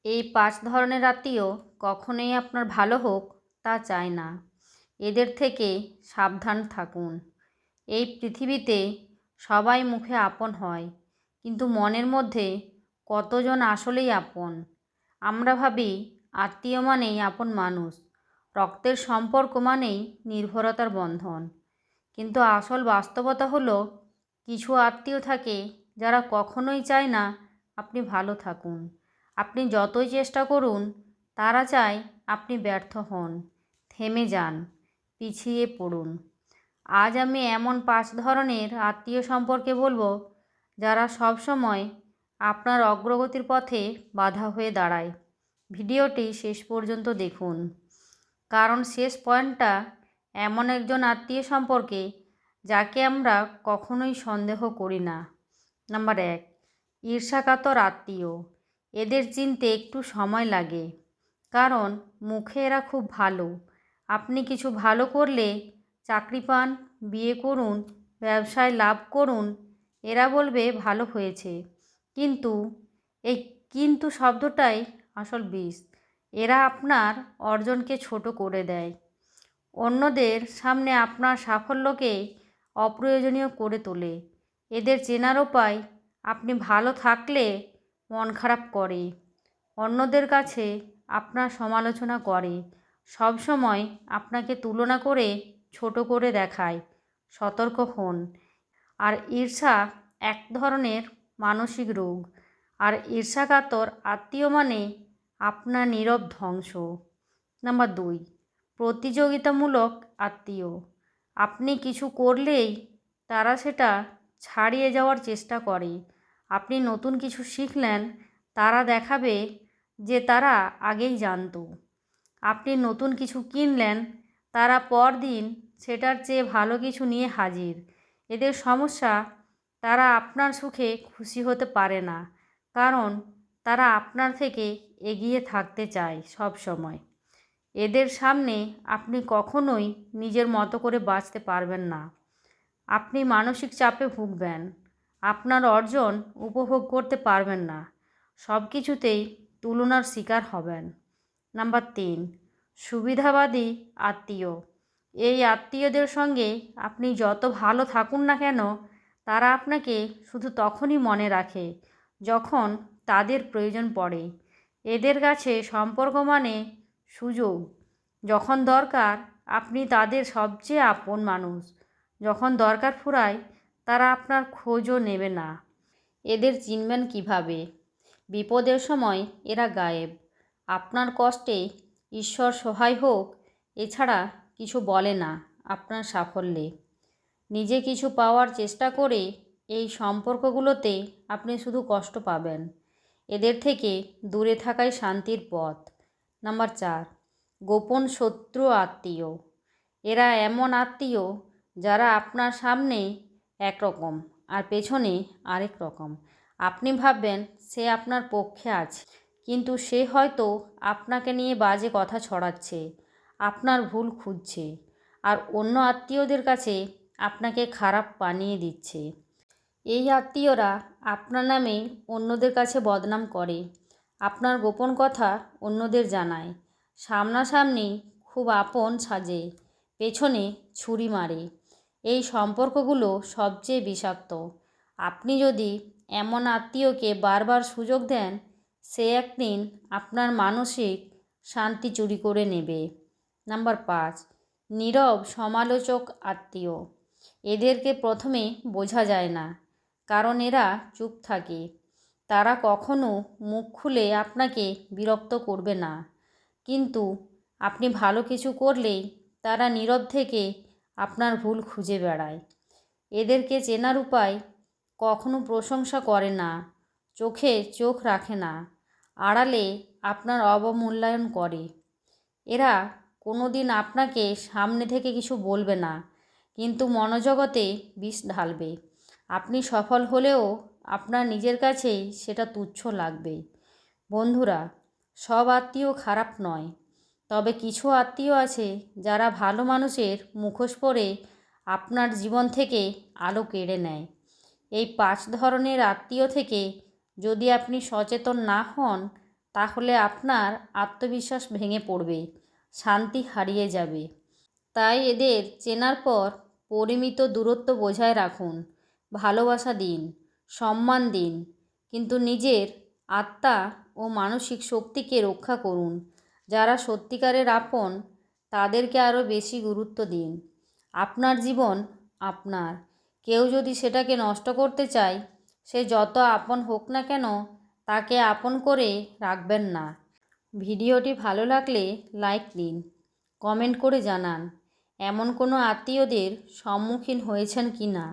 এই 5 ধরনের আত্মীয় কখনোই আপনার ভালো হোক তা চায় না। এদের থেকে সাবধান থাকুন। এই পৃথিবীতে সবাই মুখে আপন হয়, কিন্তু মনের মধ্যে কতজন আসলেই আপন? আমরা ভাবি আত্মীয় মানেই আপন মানুষ, রক্তের সম্পর্ক মানেই নির্ভরতার বন্ধন। কিন্তু আসল বাস্তবতা হলো, কিছু আত্মীয় থাকে যারা কখনোই চায় না আপনি ভালো থাকুন। আপনি যতই চেষ্টা করুন, তারা চায় আপনি ব্যর্থ হন, থেমে যান, পিছিয়ে পড়ুন। আজ আমি এমন 5 ধরনের আত্মীয় সম্পর্কে বলবো, যারা সব সময় আপনার অগ্রগতির পথে বাধা হয়ে দাঁড়ায়। ভিডিওটি শেষ পর্যন্ত দেখুন, কারণ শেষ পয়েন্টটা এমন একজন আত্মীয় সম্পর্কে যাকে আমরা কখনোই সন্দেহ করি না। নাম্বার 1, ঈর্ষাকাতর আত্মীয়। এদের চিনতে একটু সময় লাগে, কারণ মুখে এরা খুব ভালো। আপনি কিছু ভালো করলে, চাকরি পান, বিয়ে করুন, ব্যবসায় লাভ করুন, এরা বলবে ভালো হয়েছে। কিন্তু এই কিন্তু শব্দটাই আসল বিষ। এরা আপনার অর্জনকে ছোট করে দেয়, অন্যদের সামনে আপনার সাফল্যকে অপ্রয়োজনীয় করে তোলে। এদের চেনার উপায়, আপনি ভালো থাকলে মন খারাপ করে, অন্যদের কাছে আপনার সমালোচনা করে, সব সময় আপনাকে তুলনা করে ছোট করে দেখায়। সতর্ক হন। আর ঈর্ষা এক ধরনের মানসিক রোগ, আর ঈর্ষাকাতর আত্মীয় মানে আপনার নীরব ধ্বংস। নাম্বার 2, প্রতিযোগিতামূলক আত্মীয়। আপনি কিছু করলেই তারা সেটা ছাড়িয়ে যাওয়ার চেষ্টা করে। আপনি নতুন কিছু শিখলেন, তারা দেখাবে যে তারা আগেই জানতো। আপনি নতুন কিছু কিনলেন, তারা পরদিন সেটার চেয়ে ভালো কিছু নিয়ে হাজির। এদের সমস্যা, তারা আপনার সুখে খুশি হতে পারে না, কারণ তারা আপনার থেকে এগিয়ে থাকতে চায় সব সময়। এদের সামনে আপনি কখনোই নিজের মতো করে বাঁচতে পারবেন না। আপনি মানসিক চাপে ভুগবেন, আপনার অর্জন উপভোগ করতে পারবেন না, সব কিছুতেই তুলনার শিকার হবেন। নাম্বার 3, সুবিধাবাদী আত্মীয়। এই আত্মীয়দের সঙ্গে আপনি যত ভালো থাকুন না কেন, তারা আপনাকে শুধু তখনই মনে রাখে যখন তাদের প্রয়োজন পড়ে। এদের কাছে সম্পর্ক মানে সুযোগ। যখন দরকার, আপনি তাদের সবচেয়ে আপন মানুষ। যখন দরকার ফুরায়, তারা আপনার খোঁজও নেবে না। এদের চিনবেন কিভাবে? বিপদের সময় এরা গায়েব। আপনার কষ্টে ঈশ্বর সহায় হোক, এছাড়া কিছু বলে না। আপনার সাফল্যে নিজে কিছু পাওয়ার চেষ্টা করে এই সম্পর্কগুলোতে আপনি শুধু কষ্ট পাবেন। এদের থেকে দূরে থাকাই শান্তির পথ। নাম্বার 4, গোপন শত্রু আত্মীয়। এরা এমন আত্মীয় যারা আপনার সামনে একরকম আর পেছনে আরেক রকম। আপনি ভাববেন সে আপনার পক্ষে আছে, কিন্তু সে হয়তো আপনাকে নিয়ে বাজে কথা ছড়াচ্ছে, আপনার ভুল খুঁজছে, আর অন্য আত্মীয়দের কাছে আপনাকে খারাপ বানিয়ে দিচ্ছে। এই আত্মীয়রা আপনার নামে অন্যদের কাছে বদনাম করে, আপনার গোপন কথা অন্যদের জানায়। সামনাসামনি খুব আপন সাজে, পেছনে ছুরি মারে। এই সম্পর্কগুলো সবচেয়ে বিষাক্ত। আপনি যদি এমন আত্মীয়কে বারবার সুযোগ দেন, সে একদিন আপনার মানসিক শান্তি চুরি করে নেবে। নাম্বার 5, নীরব সমালোচক আত্মীয়। এদেরকে প্রথমে বোঝা যায় না, কারণ এরা চুপ থাকে। তারা কখনো মুখ খুলে আপনাকে বিরক্ত করবে না, কিন্তু আপনি ভালো কিছু করলেই তারা নীরব থেকে আপনার ভুল খুঁজে বেড়ায়। এদেরকে চেনার উপায়, কখনো প্রশংসা করে না, চোখে চোখ রাখে না, আড়ালে আপনার অবমূল্যায়ন করে। এরা কোনো দিন আপনাকে সামনে থেকে কিছু বলবে না, কিন্তু মনোজগতে বিষ ঢালবে। আপনি সফল হলেও আপনার নিজের কাছেই সেটা তুচ্ছ লাগবে। বন্ধুরা, সব আত্মীয় খারাপ নয়, তবে কিছু আত্মীয় আছে যারা ভালো মানুষের মুখোশ পরে আপনার জীবন থেকে আলো কেড়ে নেয়। এই 5 ধরনের আত্মীয় থেকে যদি আপনি সচেতন না হন, তাহলে আপনার আত্মবিশ্বাস ভেঙে পড়বে, শান্তি হারিয়ে যাবে। তাই এদের চেনার পর পরিমিত দূরত্ব বজায় রাখুন, ভালোবাসা দিন, সম্মান দিন, কিন্তু নিজের আত্মা ও মানসিক শক্তিকে রক্ষা করুন। যারা সত্যিকারের আপন তাদেরকে আরও বেশি গুরুত্ব দিন। আপনার জীবন আপনার, কেউ যদি সেটাকে নষ্ট করতে চায়, সে যত আপন হোক না কেন তাকে আপন করে রাখবেন না। ভিডিওটি ভালো লাগলে লাইক দিন, কমেন্ট করে জানান এমন কোনো আত্মীয়দের সম্মুখীন হয়েছেন কি না।